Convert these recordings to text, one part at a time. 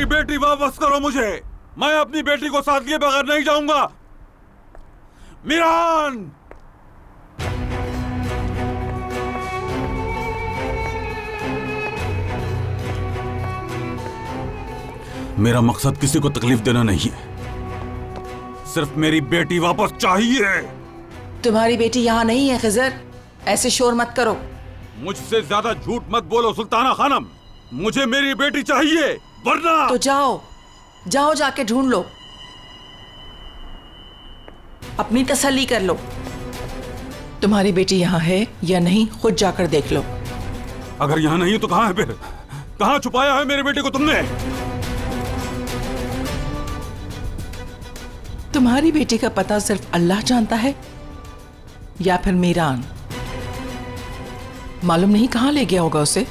मेरी बेटी वापस करो मुझे। मैं अपनी बेटी को साथ लिए बगैर नहीं जाऊंगा। मीरान! मेरा मकसद किसी को तकलीफ देना नहीं है, सिर्फ मेरी बेटी वापस चाहिए। तुम्हारी बेटी यहाँ नहीं है खिजर, ऐसे शोर मत करो। मुझसे ज्यादा झूठ मत बोलो सुल्ताना खानम। मुझे मेरी बेटी चाहिए, वरना तो जाओ जाओ, जाके ढूंढ लो, अपनी तसल्ली कर लो। तुम्हारी बेटी यहाँ है या नहीं, खुद जाकर देख लो। अगर यहाँ नहीं तो कहाँ है फिर? कहाँ छुपाया है मेरी बेटी को तुमने? तुम्हारी बेटी का पता सिर्फ अल्लाह जानता है, या फिर मीरान। मालूम नहीं कहाँ ले गया होगा उसे।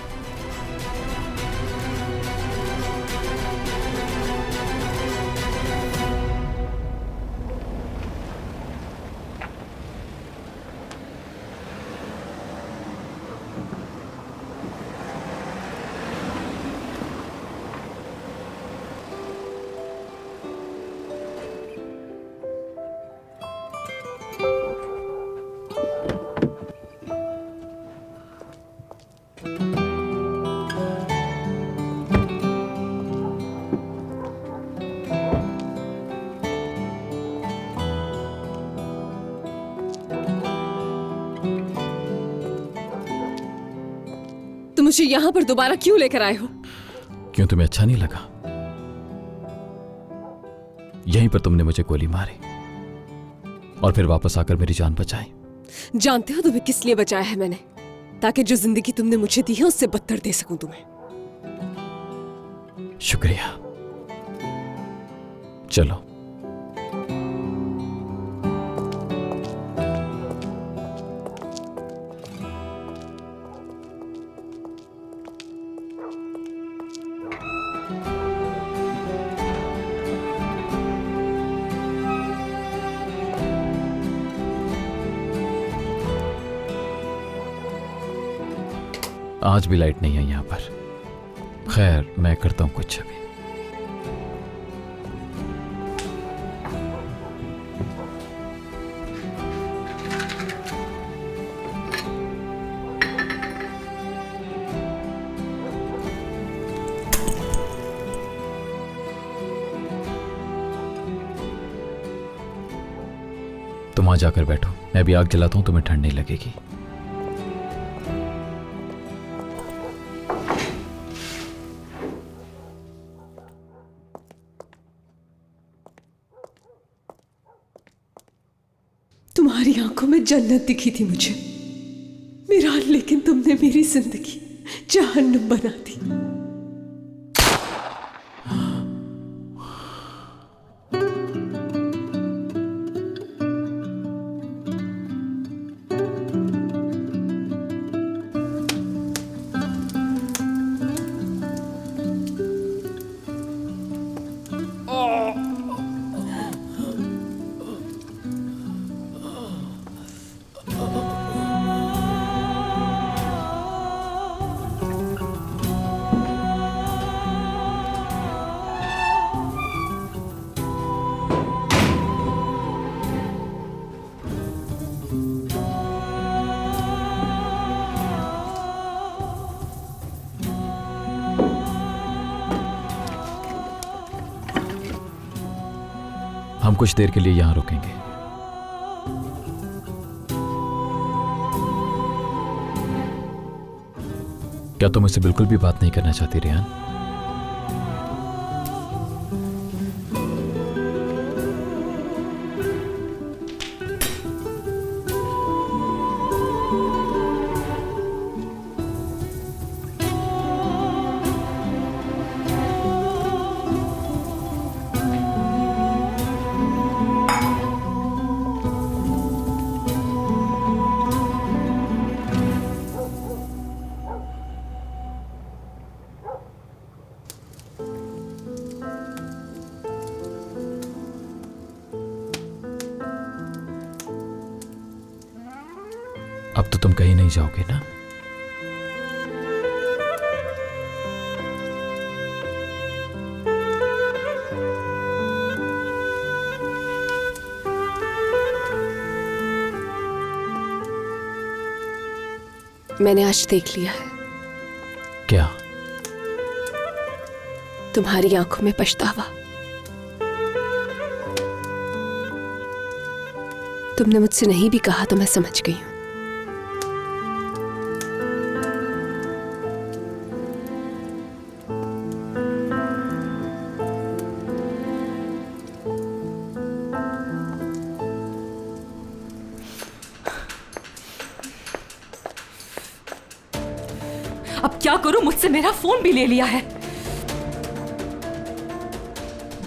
मुझे यहाँ पर दोबारा क्यों लेकर आए हो? क्यों, तुम्हें अच्छा नहीं लगा? यहीं पर तुमने मुझे गोली मारी और फिर वापस आकर मेरी जान बचाई। जानते हो तुम्हें किस लिए बचाया है मैंने? ताकि जो जिंदगी तुमने मुझे दी है उससे बदतर दे सकूं तुम्हें। शुक्रिया। चलो। आज भी लाइट नहीं है यहाँ पर। खैर, मैं करता हूँ कुछ अभी। तुम आ जाकर बैठो, मैं भी आग जलाता हूँ, तुम्हें ठंड नहीं लगेगी। तुम्हारी आंखों में जन्नत दिखी थी मुझे मीरान, लेकिन तुमने मेरी जिंदगी जहन्नुम बना दी। हम कुछ देर के लिए यहां रुकेंगे। क्या तुम मुझसे बिल्कुल भी बात नहीं करना चाहती रेहान? अब तो तुम कहीं नहीं जाओगे ना? मैंने आज देख लिया है क्या? तुम्हारी आंखों में पछतावा। तुमने मुझसे नहीं भी कहा तो मैं समझ गई हूं। अब क्या करूं? मुझसे मेरा फोन भी ले लिया है।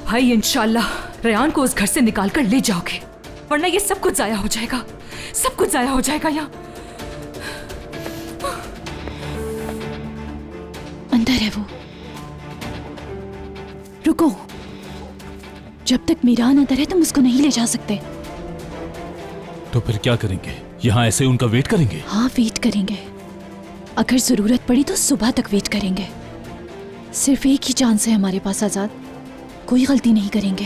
भाई इंशाल्लाह रेयान को उस घर से निकाल कर ले जाओगे, वरना ये सब कुछ जाया हो जाएगा, सब कुछ जाया हो जाएगा। यहाँ अंदर है वो। रुको, जब तक मीरान अंदर है तुम उसको नहीं ले जा सकते। तो फिर क्या करेंगे? यहाँ ऐसे उनका वेट करेंगे? हाँ, वेट करेंगे। अगर जरूरत पड़ी तो सुबह तक वेट करेंगे। सिर्फ एक ही चांस है हमारे पास आजाद, कोई गलती नहीं करेंगे।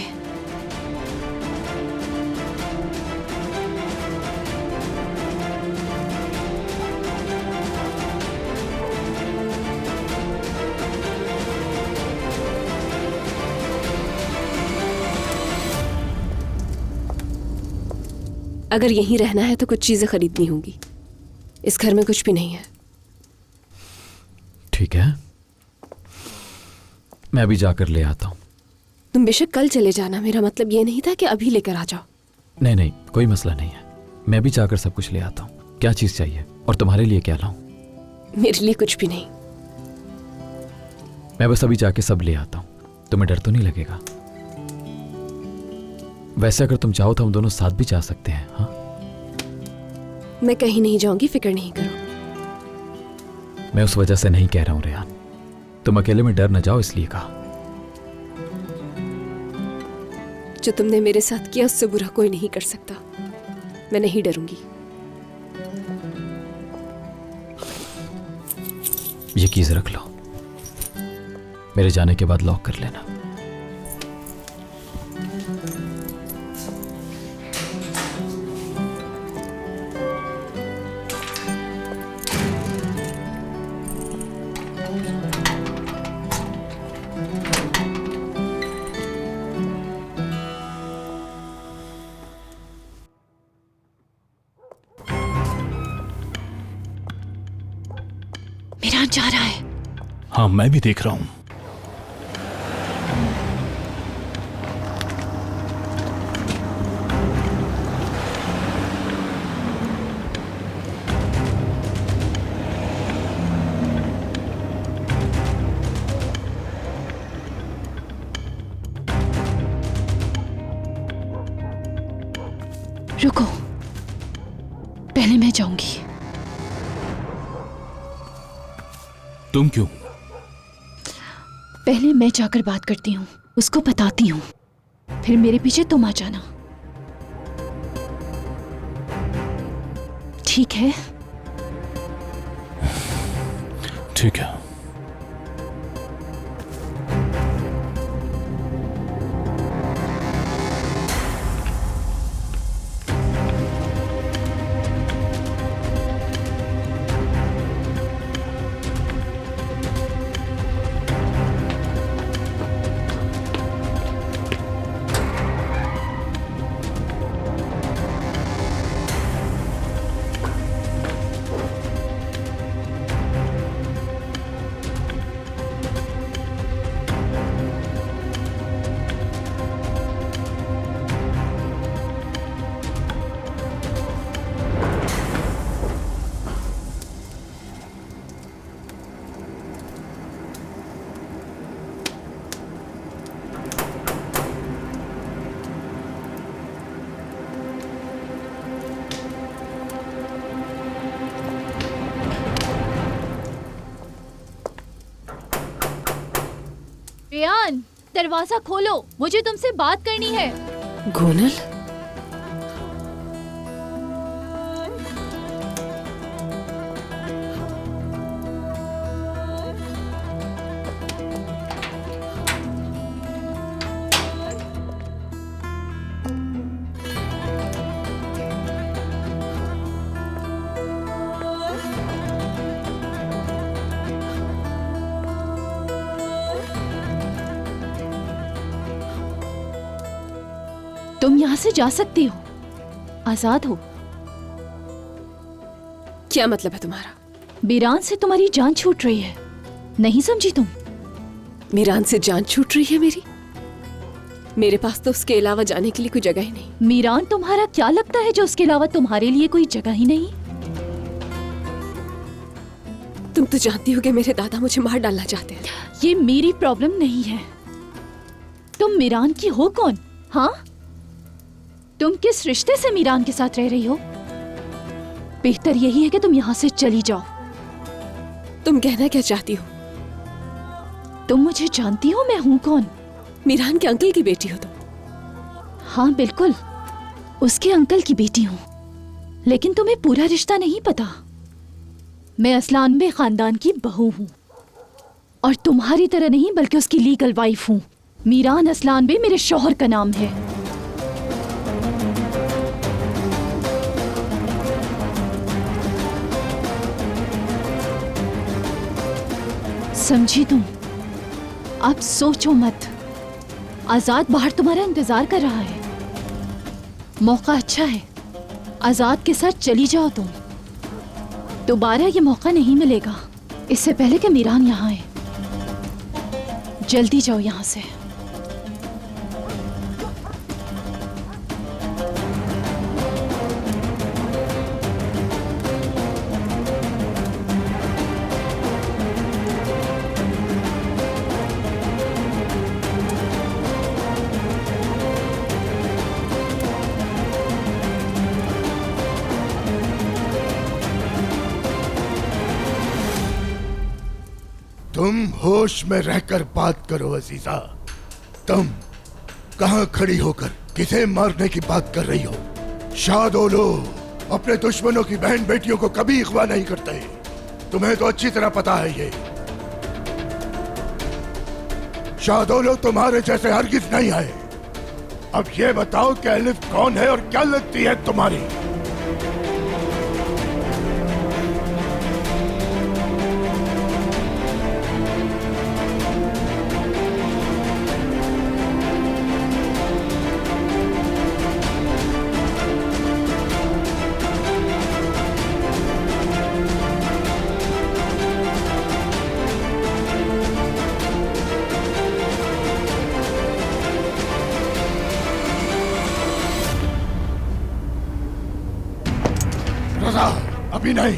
अगर यहीं रहना है तो कुछ चीजें खरीदनी होंगी। इस घर में कुछ भी नहीं है। ठीक है, मैं अभी जाकर ले आता हूं। तुम बेशक कल चले जाना, मेरा मतलब ये नहीं था कि अभी लेकर आ जाओ। नहीं नहीं, कोई मसला नहीं है, मैं भी जाकर सब कुछ ले आता हूँ। क्या चीज चाहिए और तुम्हारे लिए क्या लाऊं? मेरे लिए कुछ भी नहीं। मैं बस अभी जाके सब ले आता हूँ। तुम्हें डर तो नहीं लगेगा? वैसे अगर तुम चाहो तो हम दोनों साथ भी जा सकते हैं। हाँ, मैं कहीं नहीं जाऊंगी, फिक्र नहीं करो। मैं उस वजह से नहीं कह रहा हूं रेयान, तुम अकेले में डर न जाओ इसलिए कहा। जो तुमने मेरे साथ किया उससे बुरा कोई नहीं कर सकता। मैं नहीं डरूंगी। ये कीज रख लो, मेरे जाने के बाद लॉक कर लेना। मीरान जा रहा है। हाँ, मैं भी देख रहा हूं। रुको, पहले मैं जाऊंगी। तुम क्यों? पहले मैं जाकर बात करती हूँ, उसको बताती हूँ, फिर मेरे पीछे तुम आ जाना। ठीक है? ठीक है। रेयान, दरवाजा खोलो, मुझे तुमसे बात करनी है। गोनल, तुम यहाँ से जा सकती हो, आजाद हो। क्या मतलब है तुम्हारा? मीरान से तुम्हारी जान छूट रही है, नहीं समझी तुम? मीरान से जान छूट रही है मेरी? मेरे पास तो उसके अलावा जाने के लिए कोई जगह ही नहीं। मीरान तुम्हारा क्या लगता है जो उसके अलावा तुम्हारे लिए कोई जगह ही नहीं? तुम तो जानती हो कि मेरे दादा मुझे मार डालना चाहते हैं। ये मेरी प्रॉब्लम नहीं है। तुम मीरान की हो कौन? हाँ, तुम किस रिश्ते से मीरान के साथ रह रही हो? बेहतर यही है कि तुम यहाँ से चली जाओ। तुम कहना क्या चाहती हो? तुम मुझे जानती हो मैं हूँ कौन? मीरान के अंकल की बेटी हो तुम? हाँ बिल्कुल, उसके अंकल की बेटी हूँ। लेकिन तुम्हें पूरा रिश्ता नहीं पता। मैं असलानबे खानदान की बहू हूँ और तुम्हारी तरह नहीं बल्कि उसकी लीगल वाइफ हूँ। मीरान असलानबे मेरे शौहर का नाम है। समझी तुम? अब सोचो मत। आजाद बाहर तुम्हारा इंतजार कर रहा है। मौका अच्छा है, आजाद के साथ चली जाओ तुम। दोबारा ये मौका नहीं मिलेगा। इससे पहले कि मीरान यहाँ आए, जल्दी जाओ यहाँ से। तुम होश में रहकर बात करो अजीजा। तुम कहां खड़ी होकर किसे मारने की बात कर रही हो? शादोलो अपने दुश्मनों की बहन बेटियों को कभी इख्वा नहीं करते। तुम्हें तो अच्छी तरह पता है ये। शादोलो तुम्हारे जैसे हरगिज नहीं है। अब ये बताओ कि अलिफ कौन है और क्या लगती है तुम्हारी? अभी नहीं।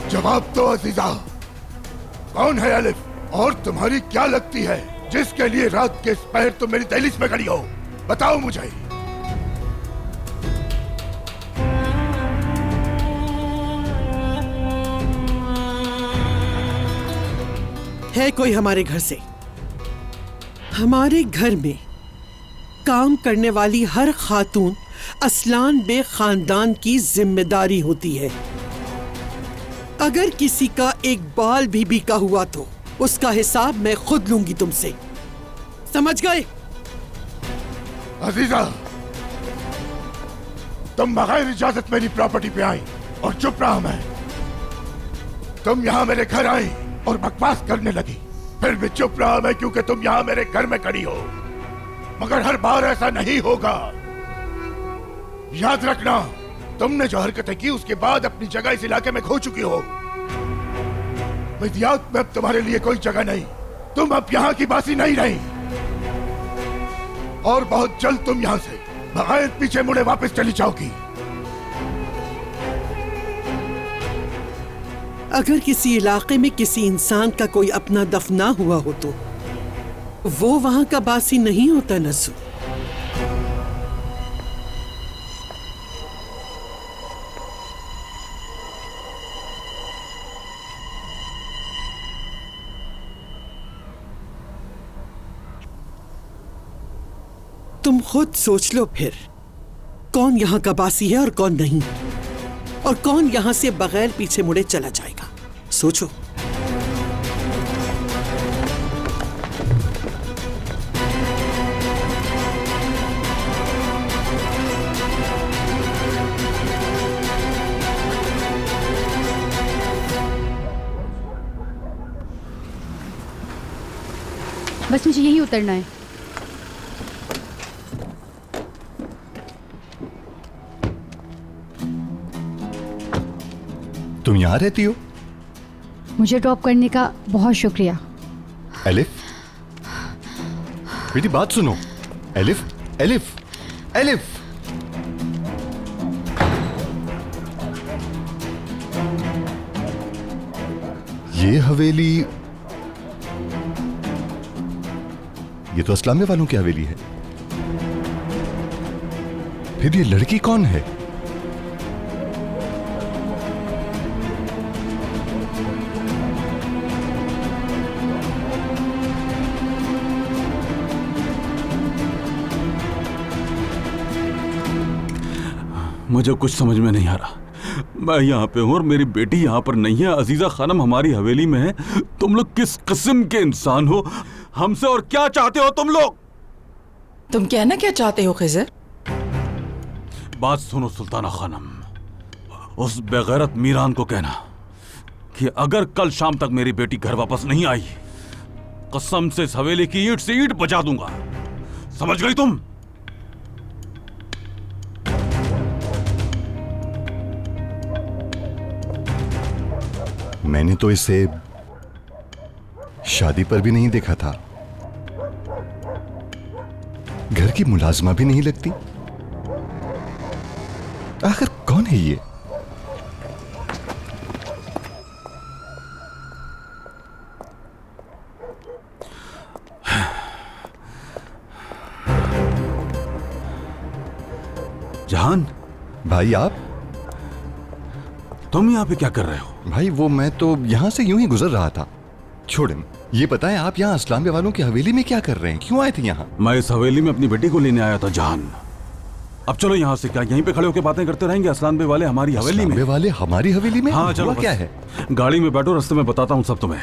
जवाब दो अजीजा, कौन है अलिफ और तुम्हारी क्या लगती है जिसके लिए रात के पहर तुम मेरी दहलीज में खड़ी हो? बताओ मुझे। है कोई हमारे घर से? हमारे घर में काम करने वाली हर खातून असलान बे खानदान की जिम्मेदारी होती है। अगर किसी का एक बाल भी बीका हुआ तो उसका हिसाब मैं खुद लूंगी तुमसे, समझ गए? अजीजा, तुम बगैर इजाजत मेरी प्रॉपर्टी पे आई और चुप रहा मैं। तुम यहाँ मेरे घर आई और बकवास करने लगी, फिर भी चुप रहा मैं क्योंकि तुम यहाँ मेरे घर में खड़ी हो। मगर हर बार ऐसा नहीं होगा। याद रखना, तुमने जो हरकतें की उसके बाद अपनी जगह इस इलाके में खो चुकी हो। विदियात में अब तुम्हारे लिए कोई जगह नहीं। तुम अब यहाँ की बासी नहीं रही और बहुत जल्द तुम यहाँ से बगैर पीछे मुड़े वापस चली जाओगी। अगर किसी इलाके में किसी इंसान का कोई अपना दफना हुआ हो तो वो वहां का बासी नहीं होता नसू। तुम खुद सोच लो फिर, कौन यहाँ का बासी है और कौन नहीं, और कौन यहाँ से बगैर पीछे मुड़े चला जाएगा। सोचो। बस मुझे यहीं उतरना है। तुम यहाँ रहती हो? मुझे ड्रॉप करने का बहुत शुक्रिया। एलिफ, मेरी बात सुनो। Elif, elif, elif. ये हवेली, ये तो असलामिया वालों की हवेली है। फिर ये लड़की कौन है? मुझे कुछ समझ में नहीं आ रहा। मैं यहाँ पे हूँ और मेरी बेटी यहाँ पर नहीं है। अजीजा खानम हमारी हवेली में है। तुम लोग किस किस्म के इंसान हो? हमसे और क्या चाहते हो तुम लोग? तुम कहना क्या चाहते हो खिजर? बात सुनो सुल्ताना खानम, उस बेगैरत मीरान को कहना कि अगर कल शाम तक मेरी बेटी घर वापस नहीं आई, कसम से इस हवेली की ईंट से ईंट बजा दूंगा। समझ गई तुम? मैंने तो इसे शादी पर भी नहीं देखा था। घर की मुलाजमा भी नहीं लगती। आखिर कौन है ये? जहान भाई, आप? तुम यहाँ पे क्या कर रहे हो? भाई वो मैं तो यहाँ से यूं ही गुजर रहा था। छोड़ें, ये बताएं आप यहाँ असलामिया वालों की हवेली में क्या कर रहे हैं? क्यों आए थे यहाँ? मैं इस हवेली में अपनी बेटी को लेने आया था जहान। अब चलो यहाँ से, क्या यहीं पे खड़े होकर बातें करते रहेंगे? असलानबे वाले हमारी हवेली में। वाले हमारी हवेली में? हाँ चलो, क्या है? गाड़ी में बैठो, रास्ते में बताता हूँ सब तुम्हें।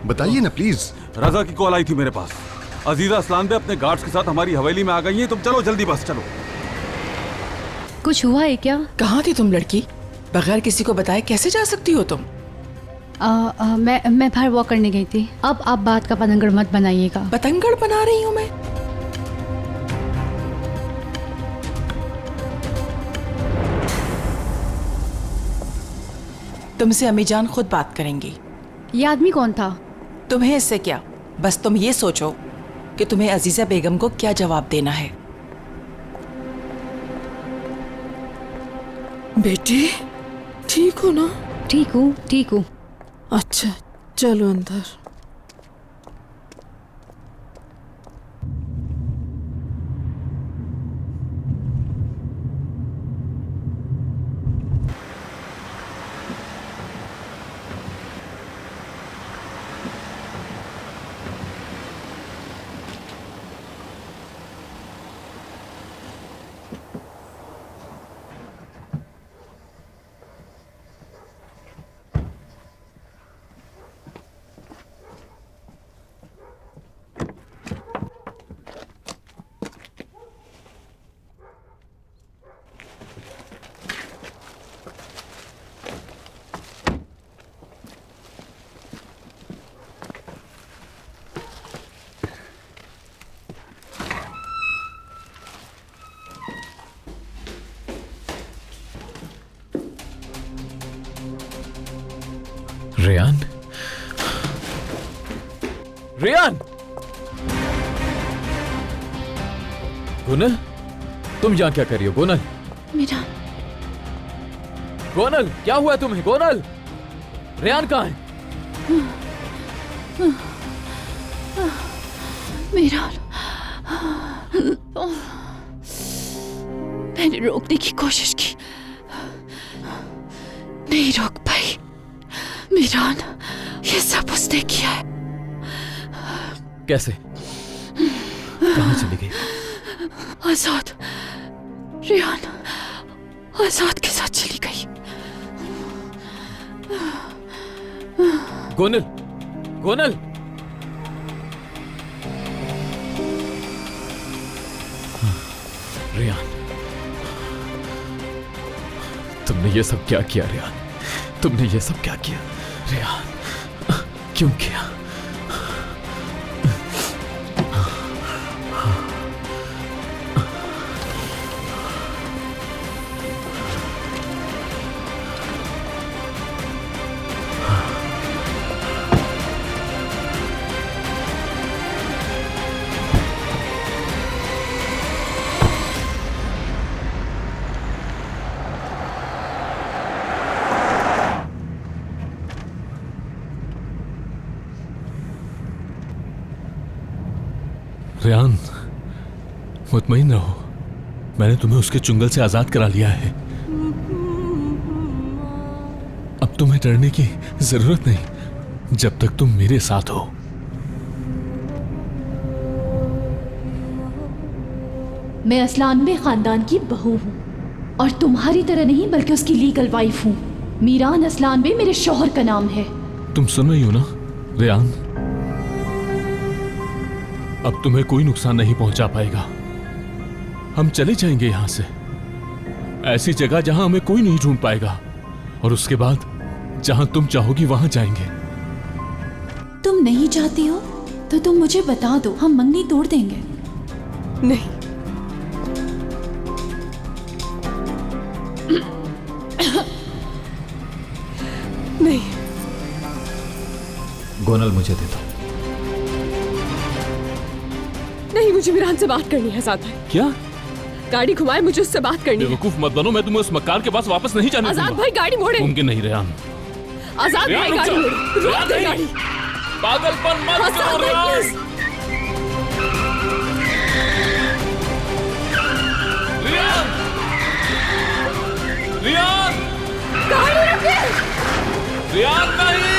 बताइए ना प्लीज। रजा की कॉल आई थी मेरे पास। अजीजा असलानबे अपने गार्ड्स के साथ हमारी हवेली में आ गई हैं। तुम चलो जल्दी, बस चलो। कुछ हुआ है क्या? कहाँ थी तुम लड़की? बगैर किसी को बताए कैसे जा सकती हो तुम? मैं बाहर वॉक करने गई थी। अब आप बात का पतंगड़ मत बनाइएगा। पतंगड़ बना रही हूँ मैं? तुमसे अम्मी जान खुद बात करेंगी। ये आदमी कौन था? तुम्हें इससे क्या, बस तुम ये सोचो कि तुम्हें अजीजा बेगम को क्या जवाब देना है। बेटी ठीक हो ना? ठीक हूँ, ठीक हूँ। अच्छा चलो अंदर। रेयान, रेयान, गोनल, तुम यहाँ क्या कर रही हो? गोनल, मेरा गोनल, क्या हुआ तुम्हें? गोनल, रेयान कहाँ है? मेरा मैंने रोकने की कोशिश की, नहीं रोक पाई। मीरान, ये सब उसने किया है। कैसे? कहाँ चली गई? आजाद, रेयान आजाद के साथ चली गई। गोनल, गोनल, रेयान, तुमने ये सब क्या किया? रेयान, तुमने ये सब क्या किया? रेयान, क्यों किया? रेहान, मुतमईन रहो, मैंने तुम्हें उसके चुंगल से आजाद करा लिया है। अब तुम्हें डरने की जरूरत नहीं जब तक तुम मेरे साथ हो। मैं असलानबे खानदान की बहू हूँ और तुम्हारी तरह नहीं बल्कि उसकी लीगल वाइफ हूँ। मीरान असलानबे मेरे शौहर का नाम है। तुम सुन रही हो ना रेहान? अब तुम्हें कोई नुकसान नहीं पहुंचा पाएगा। हम चले जाएंगे यहां से, ऐसी जगह जहां हमें कोई नहीं ढूंढ पाएगा, और उसके बाद जहां तुम चाहोगी वहां जाएंगे। तुम नहीं चाहती हो तो तुम मुझे बता दो, हम मंगनी तोड़ देंगे। नहीं, नहीं। गोनल मुझे दे दो। नहीं, मुझे मीरान से बात करनी है आजाद भाई। क्या? गाड़ी घुमाए, मुझे उससे बात करनी है। बेवकूफ मत बनो, मैं तुम्हें उस मकान के पास वापस नहीं जाने दूंगा। आजाद भाई गाड़ी मोड़े। मुमकिन नहीं रेहान। आजाद भाई गाड़ी मोड़े, रोक दे गाड़ी। पागलपन मत करो रेहान। रियान! गाड़ी रखिए। रियान नहीं!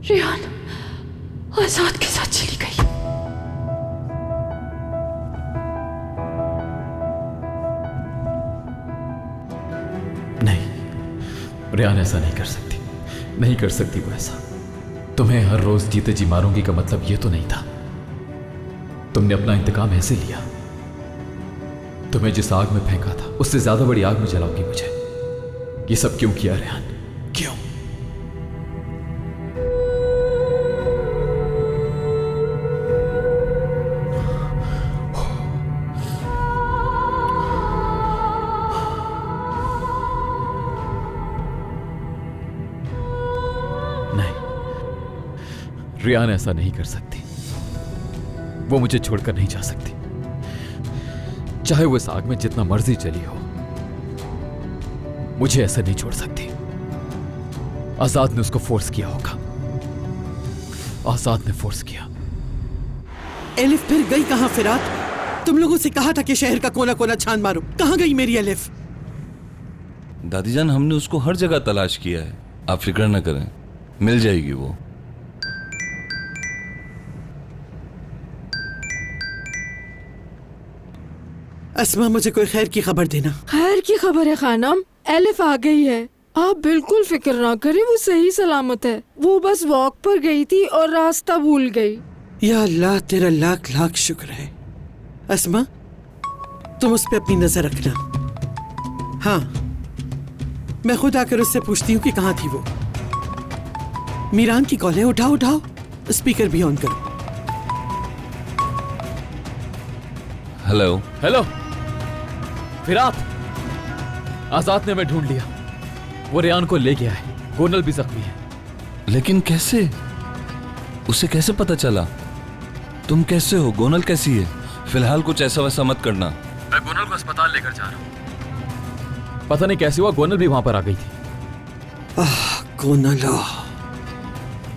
रेहान आजाद के साथ चली गई। नहीं, रेहान ऐसा नहीं कर सकती, नहीं कर सकती वो ऐसा। तुम्हें हर रोज जीते जी मारूंगी का मतलब ये तो नहीं था। तुमने अपना इंतकाम ऐसे लिया। तुम्हें जिस आग में फेंका था उससे ज्यादा बड़ी आग में जलाओगी मुझे। ये सब क्यों किया रेहान, क्यों? रियान ऐसा नहीं कर सकती। वो मुझे छोड़कर नहीं जा सकती, चाहे वो इस आग में जितना मर्जी जली हो। मुझे ऐसे नहीं छोड़ सकती। आजाद ने उसको फोर्स किया होगा, आजाद ने फोर्स किया। एलिफ फिर गई कहां? फिरात, तुम लोगों से कहा था कि शहर का कोना कोना छान मारो। कहां गई मेरी एलिफ? दादी जान, हमने उसको हर जगह तलाश किया है, आप फिक्र न करें, मिल जाएगी वो। अस्मा, मुझे कोई खैर की खबर देना। खैर की खबर है खानम, एलिफ आ गई है। आप बिल्कुल फिक्र ना करें, वो सही सलामत है। वो बस वॉक पर गई थी और रास्ता भूल गई। या अल्लाह, तेरा लाख लाख शुक्र है। अस्मा, तुम उस पर अपनी नजर रखना। हाँ, मैं खुद आकर उससे पूछती हूँ कि कहाँ थी वो। मीरान की कॉल है, उठाओ उठाओ, स्पीकर भी ऑन करो। हेलो हेलो फिरात, आजाद ने हमें ढूंढ लिया। वो रेहान को ले गया है, गोनल भी जख्मी है। लेकिन कैसे? उसे कैसे पता चला? तुम कैसे हो? गोनल कैसी है? फिलहाल कुछ ऐसा वैसा मत करना। मैं गोनल को अस्पताल लेकर जा रहा हूँ। पता नहीं कैसे हुआ, गोनल भी वहां पर आ गई थी। गोनल,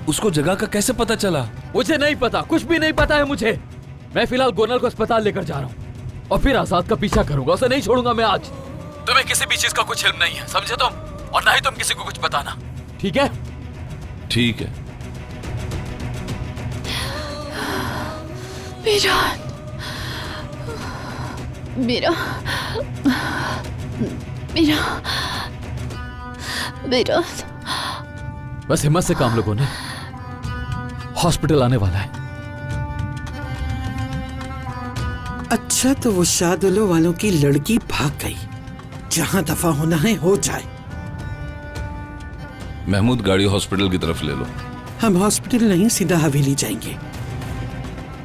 उसको जगह का कैसे पता चला? मुझे नहीं पता, कुछ भी नहीं पता है मुझे। मैं फिलहाल गोनल को अस्पताल लेकर जा रहा हूँ और फिर आजाद का पीछा करूंगा। उसे नहीं छोड़ूंगा मैं आज। तुम्हें किसी भी चीज का कुछ इल्म नहीं है, समझे तुम? और ना ही तुम किसी को कुछ बताना, ठीक है? ठीक है। मीरान, मेरा मेरा मेरा बस हिम्मत से काम लो गोनल, हॉस्पिटल आने वाला है। अच्छा, तो वो शादुलो वालों की लड़की भाग गई। जहां दफा होना है हो जाए। महमूद, गाड़ी हॉस्पिटल की तरफ ले लो। हम हॉस्पिटल नहीं, सीधा हवेली जाएंगे।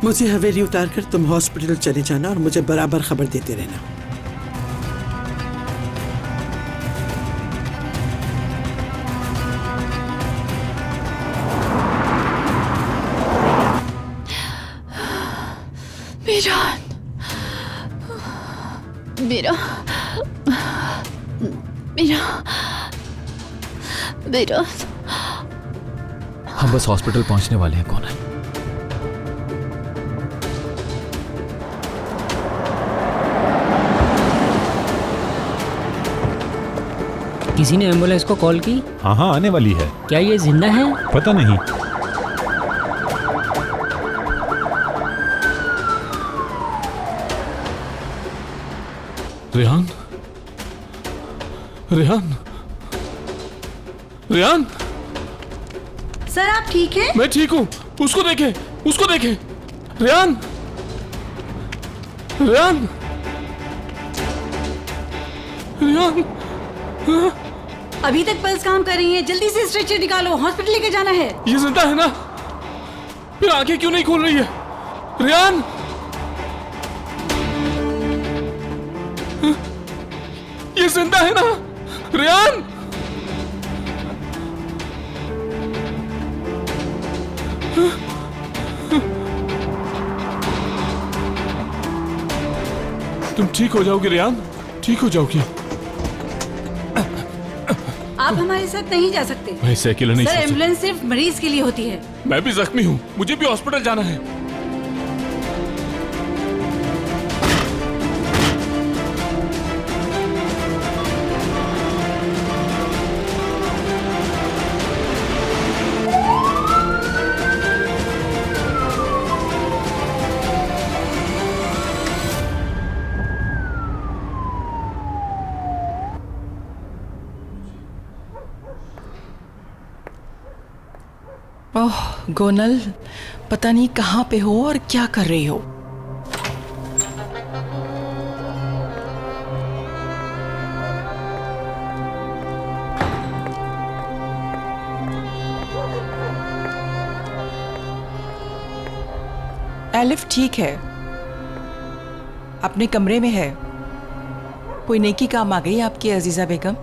मुझे हवेली उतारकर तुम हॉस्पिटल चले जाना और मुझे बराबर खबर देते रहना। मेरा मेरा मेरा हम बस हॉस्पिटल पहुंचने वाले हैं। कौन है? किसी ने एम्बुलेंस को कॉल की? हाँ, आने वाली है। क्या ये जिंदा है? पता नहीं। रेहान, रेहान, रेहान। सर आप ठीक हैं? मैं ठीक हूँ। उसको देखे, उसको देखे। रेहान, रेहान, रेहान। अभी तक पल्स काम कर रही है, जल्दी से स्ट्रेचर निकालो, हॉस्पिटल लेके जाना है। ये जिंदा है ना? फिर आंखें क्यों नहीं खोल रही है? रेहान, ये जिंदा है ना? रेहान, तुम ठीक हो जाओगी रेहान, ठीक हो जाओगी। आप हमारे साथ नहीं जा सकते। मैं इसे अकेला नहीं सर, छोड़ सकता। एम्बुलेंस सिर्फ मरीज के लिए होती है। मैं भी जख्मी हूँ, मुझे भी हॉस्पिटल जाना है। ओह गोनल, पता नहीं कहाँ पे हो और क्या कर रही हो। एलिफ ठीक है, अपने कमरे में है। कोई नेकी काम आ गई आपकी अजीजा बेगम।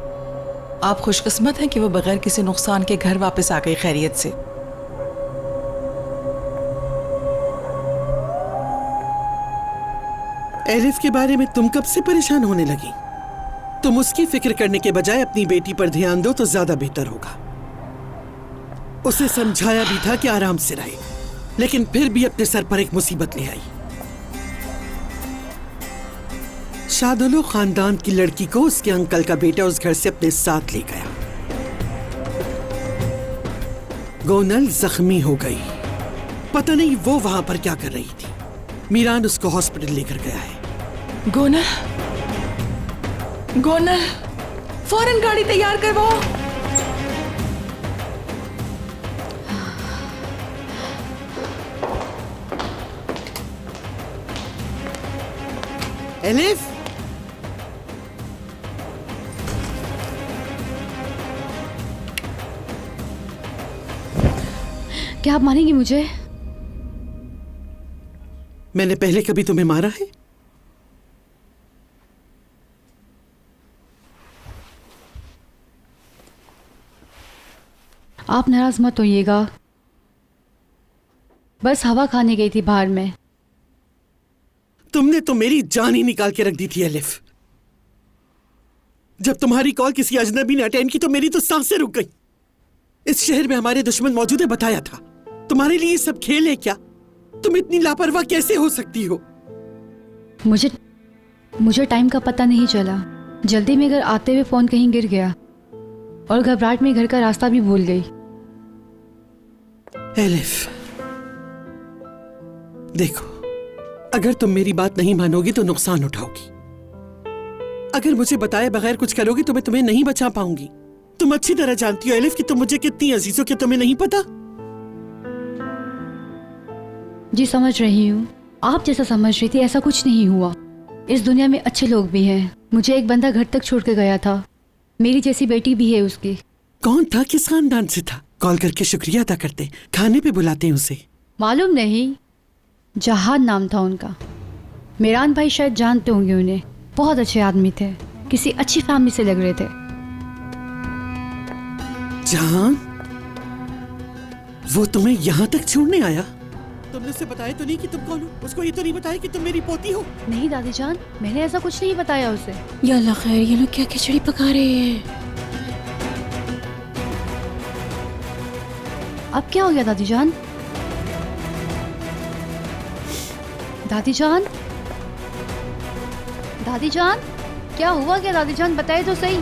आप खुशकिस्मत हैं कि वो बगैर किसी नुकसान के घर वापस आ गई खैरियत से। एलिफ के बारे में तुम कब से परेशान होने लगी? तुम उसकी फिक्र करने के बजाय अपनी बेटी पर ध्यान दो तो ज्यादा बेहतर होगा। उसे समझाया भी था कि आराम से रहे, लेकिन फिर भी अपने सर पर एक मुसीबत ले आई। शादुलो खानदान की लड़की को उसके अंकल का बेटा उस घर से अपने साथ ले गया। गोनल जख्मी हो गई। पता नहीं वो वहां पर क्या कर रही थी। मीरान उसको हॉस्पिटल लेकर गया है। गोनल, गोनल, फौरन गाड़ी तैयार करवाओ। एलिफ, क्या आप मानेंगी मुझे? मैंने पहले कभी तुम्हें मारा है? आप नाराज मत होइएगा, बस हवा खाने गई थी बाहर में। तुमने तो मेरी जान ही निकाल के रख दी थी एलिफ। जब तुम्हारी कॉल किसी अजनबी ने अटेंड की तो मेरी तो सांसें रुक गई। इस शहर में हमारे दुश्मन मौजूद है, बताया था। तुम्हारे लिए सब खेल है क्या? तुम इतनी लापरवाह कैसे हो सकती हो? मुझे टाइम का पता नहीं चला। जल्दी में घर आते हुए फोन कहीं गिर गया और घबराहट में घर का रास्ता भी भूल गई। एलिफ, देखो, अगर तुम मेरी बात नहीं मानोगी तो नुकसान उठाओगी। अगर मुझे बताए बगैर कुछ करोगी तो मैं तुम्हें नहीं बचा पाऊंगी। तुम अच्छी तरह जानती हो एलिफ कि तुम मुझे कितनी अजीज हो, कि तुम्हें नहीं पता? जी समझ रही हूँ, आप जैसा समझ रही थी ऐसा कुछ नहीं हुआ। इस दुनिया में अच्छे लोग भी हैं मुझे एक बंदा घर तक छोड़ के गया था। मेरी जैसी बेटी भी है उसकी। कौन था, किस खानदान से था? कॉल करके शुक्रिया अदा करते, खाने पे बुलाते हैं उसे। मालूम नहीं, जहाद नाम था उनका। मेरान भाई शायद जानते होंगे उन्हें, बहुत अच्छे आदमी थे, किसी अच्छी फैमिली से लग रहे थे। जहां वो तुम्हें यहाँ तक छोड़ने आया? तुमने उसे बताया तो नहीं कि तुम कौन हो? उसको ये तो नहीं बताया कि तुम मेरी पोती हो? नहीं दादी जान, मैंने ऐसा कुछ नहीं बताया उसे। या अल्लाह खैर, ये लोग क्या खिचड़ी पका रहे हैं? अब क्या हो गया दादी जान? दादी जान, दादी जान, क्या हुआ क्या दादी जान? बताइए तो सही।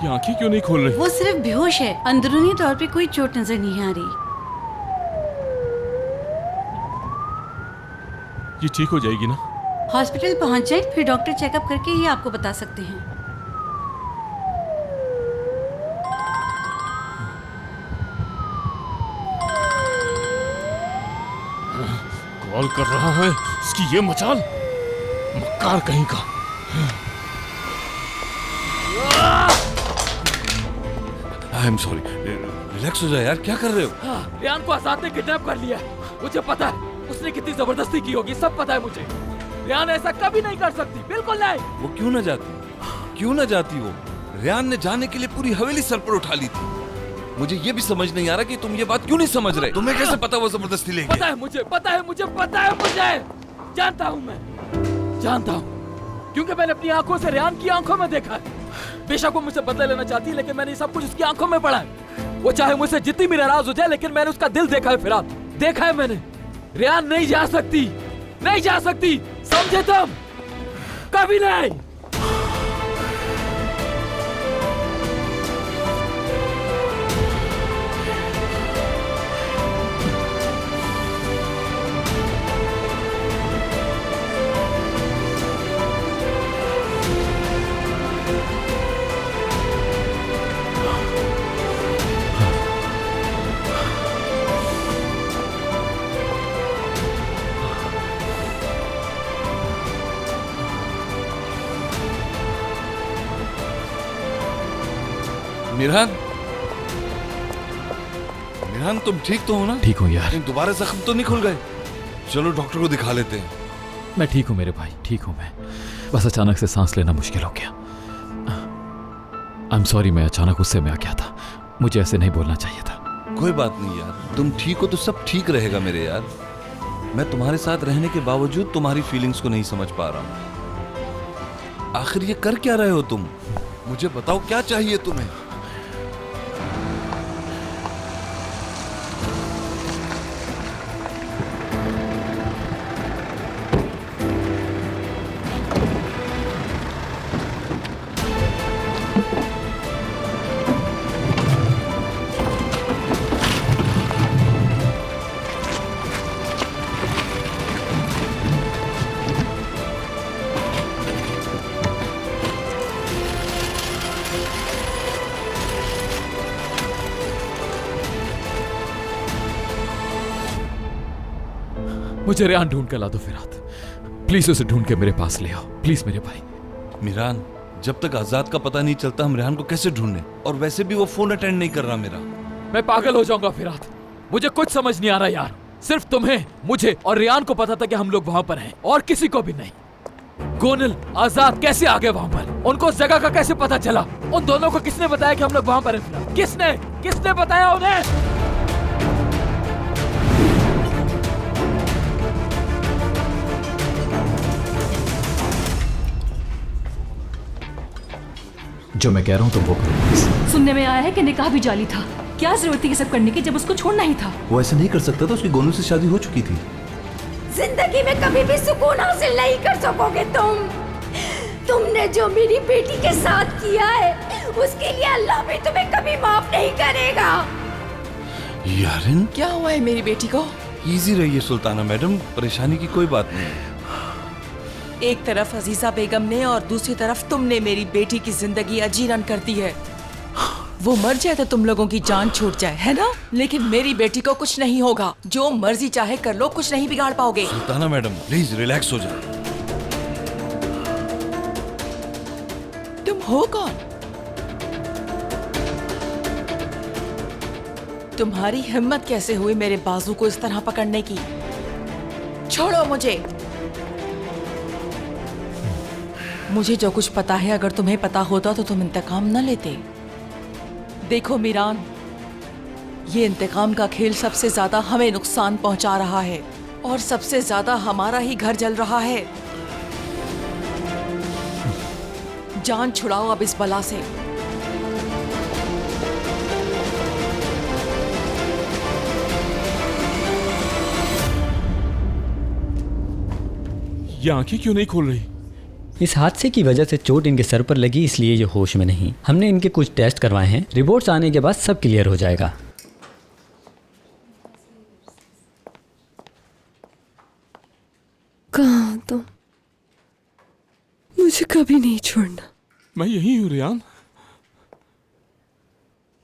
ये आंखें क्यों नहीं खोल रही? वो सिर्फ बेहोश है, अंदरूनी तौर पे कोई चोट नजर नहीं आ रही। ये ठीक हो जाएगी ना? हॉस्पिटल पहुंच जाए, फिर डॉक्टर चेकअप करके ही आपको बता सकते हैं। कॉल कर रहा है, इसकी ये मचाल, मक्कार कहीं का। आई एम सॉरी, रिलैक्स हो जाए यार, क्या कर रहे हो? रेहान को आजाद ने किडनैप कर लिया। मुझे पता है उसने कितनी जबरदस्ती की होगी, सब पता है मुझे। रेहान ऐसा कभी नहीं कर सकती, बिल्कुल नहीं। वो क्यों ना जाती? क्यों ना जाती वो? रेहान ने जाने के लिए पूरी हवेली सर पर उठा ली थी। मुझे ये भी समझ नहीं आ रहा कि तुम ये बात क्यों नहीं समझ रहे। तुम्हें कैसे पता वो जबरदस्ती ले गया? पता है मुझे, पता है मुझे, पता है मुझे, जानता हूँ मैं, जानता हूँ, क्योंकि मैंने अपनी आंखों से रेहान की आंखों में देखा है। बेशक वो मुझसे बदला लेना चाहती है, लेकिन मैंने सब कुछ उसकी आंखों में पढ़ा है। वो चाहे मुझसे जितनी भी नाराज हो जाए, लेकिन मैंने उसका दिल देखा है। फिरात देखा है मैंने। रेहान नहीं जा सकती, नहीं जा सकती, समझे तुम? कभी नहीं। मिरहान, मिरहान तुम ठीक तो हो ना? ठीक हूँ यार। दोबारा जख्म तो नहीं खुल गए? चलो डॉक्टर को दिखा लेते हैं। मैं ठीक हूँ मेरे भाई, ठीक हूँ मैं। बस अचानक से सांस लेना मुश्किल हो गया। आई एम सॉरी, मैं अचानक गुस्से में आ गया था। मुझे ऐसे नहीं बोलना चाहिए था। कोई बात नहीं यार, तुम ठीक हो तो सब ठीक रहेगा मेरे यार। मैं तुम्हारे साथ रहने के बावजूद तुम्हारी फीलिंग्स को नहीं समझ पा रहा हूँ। आखिर ये कर क्या रहे हो तुम? मुझे बताओ क्या चाहिए तुम्हें? मुझे रेहान ढूंढ कर ला दो फिरात, प्लीज उसे ढूंढ के मेरे पास ले आओ, प्लीज मेरे भाई। मिरान, जब तक आजाद का पता नहीं चलता हम रेहान को कैसे ढूंढने? और वैसे भी वो फोन अटेंड नहीं कर रहा मेरा। मैं पागल हो जाऊंगा फिरात, मुझे कुछ समझ नहीं आ रहा यार। सिर्फ तुम्हें, मुझे और रेहान को पता था कि हम लोग वहां पर हैं, और किसी को भी नहीं। गोनल, आजाद कैसे आ गए वहां पर? उनको उस जगह का कैसे पता चला? उन दोनों को किसने बताया कि हम लोग वहां पर हैं? किसने किसने बताया उन्हें? जो मैं कह रहा हूँ तुम वो करो। सुनने में आया है कि निकाह भी जाली था। क्या जरूरत थी ये सब करने की जब उसको छोड़ना ही था? वो ऐसा नहीं कर सकता था, उसकी गोनू से शादी हो चुकी थी। जिंदगी में कभी भी सुकून हासिल नहीं कर सकोगे तुमने जो मेरी बेटी के साथ किया है उसके लिए अल्लाह भी तुम्हें कभी माफ नहीं करेगा। यारिन, क्या हुआ है मेरी बेटी को? इजी रहिए सुल्ताना मैडम, परेशानी की कोई बात नहीं। एक तरफ अजीजा बेगम ने और दूसरी तरफ तुमने मेरी बेटी की जिंदगी अजीरन कर दी है। वो मर जाए तो तुम लोगों की जान छूट जाए, है ना? लेकिन मेरी बेटी को कुछ नहीं होगा। जो मर्जी चाहे कर लो, कुछ नहीं बिगाड़ पाओगे। सुल्ताना मैडम प्लीज रिलैक्स हो जाए। तुम हो कौन? तुम्हारी हिम्मत कैसे हुई मेरे बाजू को इस तरह पकड़ने की? छोड़ो मुझे। मुझे जो कुछ पता है, अगर तुम्हें पता होता तो तुम इंतकाम न लेते। देखो मीरान, ये इंतकाम का खेल सबसे ज्यादा हमें नुकसान पहुंचा रहा है और सबसे ज्यादा हमारा ही घर जल रहा है। जान छुड़ाओ अब इस बला से। ये आंखें क्यों नहीं खोल रही? इस हादसे की वजह से चोट इनके सर पर लगी, इसलिए ये होश में नहीं। हमने इनके कुछ टेस्ट करवाए हैं, रिपोर्ट्स आने के बाद सब क्लियर हो जाएगा। कहाँ हो तुम? मुझे कभी नहीं छोड़ना। मैं यही हूँ रियान,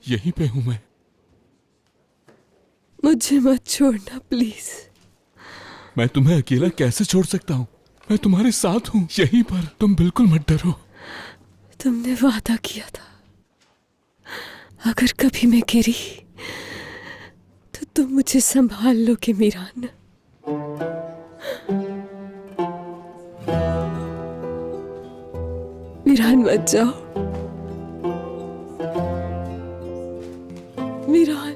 यहीं पे हूँ मैं। मुझे मत छोड़ना प्लीज। मैं तुम्हें अकेला कैसे छोड़ सकता हूँ? मैं तुम्हारे साथ हूँ यहीं पर, तुम बिल्कुल मत डरो। तुमने वादा किया था, अगर कभी मैं गिरी तो तुम मुझे संभाल लोगे मीरान। मीरान मत जाओ। मीरान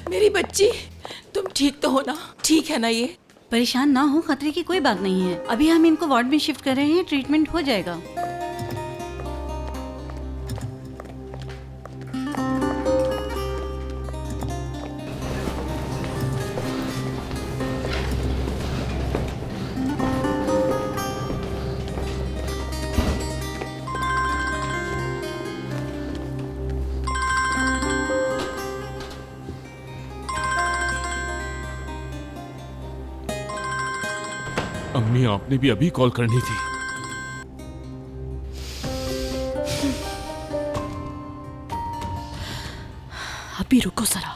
मेरी बच्ची, तुम ठीक तो हो ना? ठीक है ना? ये परेशान ना हो, खतरे की कोई बात नहीं है। अभी हम इनको वार्ड में शिफ्ट कर रहे हैं, ट्रीटमेंट हो जाएगा। अम्मी, आपने भी अभी कॉल करनी थी। अभी रुको जरा।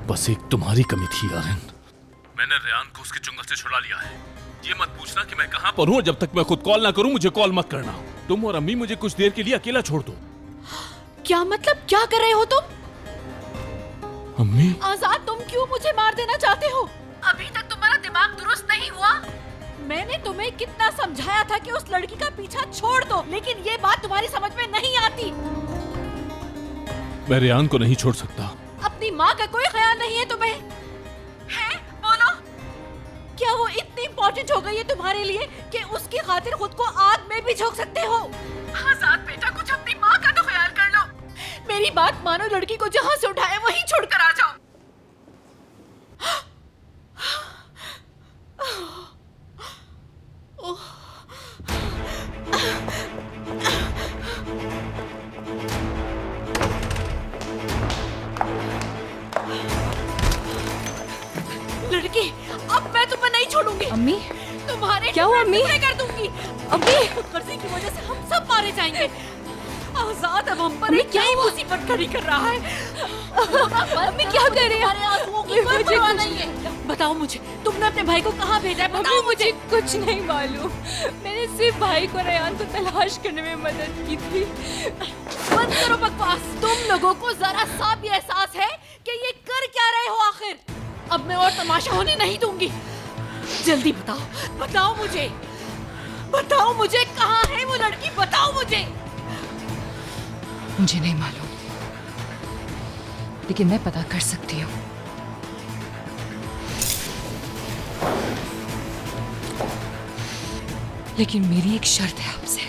बस एक तुम्हारी कमी थी आर्यन। मैंने रेयान को उसके चुंगल से छुड़ा लिया है। ये मत पूछना कि मैं कहां पर हूं, और जब तक मैं खुद कॉल ना करूं मुझे कॉल मत करना। तुम और अम्मी मुझे कुछ देर के लिए अकेला छोड़ दो। क्या मतलब? क्या कर रहे हो तुम? अम्मी, आजाद, तुम क्यों मुझे मार देना चाहते हो? अभी तक तुम्हारा दिमाग दुरुस्त नहीं हुआ? मैंने तुम्हें कितना समझाया था कि उस लड़की का पीछा छोड़ दो, लेकिन ये बात तुम्हारी समझ में नहीं आती। मैं रेयान को नहीं छोड़ सकता। अपनी माँ का कोई ख्याल नहीं है तुम्हें? है? बोलो, क्या वो इतनी इम्पोर्टेंट हो गई है तुम्हारे लिए कि उसकी खातिर खुद को आग में भी झोंक सकते हो? आजाद बेटा, कुछ अपनी माँ का तो ख्याल कर लो। मेरी बात मानो, लड़की को जहाँ से उठाए वहीं छोड़कर आ जाओ। लड़की, अब मैं तुम्हें नहीं छोड़ूंगी। अम्मी, तुम्हारे क्या हुआ अम्मी? पूरे कर दूंगी। अम्मी, खुदगर्जी की वजह से हम सब मारे जाएंगे। आजाद अब हम पर क्या मुसीबत खड़ी कर रहा है? मम्मी क्या कर रहे हैं? हमारे आंसुओं की कोई परवाह नहीं है। बताओ मुझे, तुमने अपने भाई को कहाँ भेजा है? बताओ मुझे। कुछ नहीं मालूम, मैंने सिर्फ भाई को रेहान को तलाश करने में मदद की थी। बंद करो बकवास। तुम लोगों को जरा सा भी एहसास है कि ये कर क्या रहे हो आखिर? अब मैं और तमाशा होने नहीं दूंगी। जल्दी बताओ, बताओ मुझे, बताओ मुझे कहाँ है वो लड़की? बताओ मुझे। मुझे नहीं मालूम, लेकिन मैं पता कर सकती हूँ। लेकिन मेरी एक शर्त है आपसे।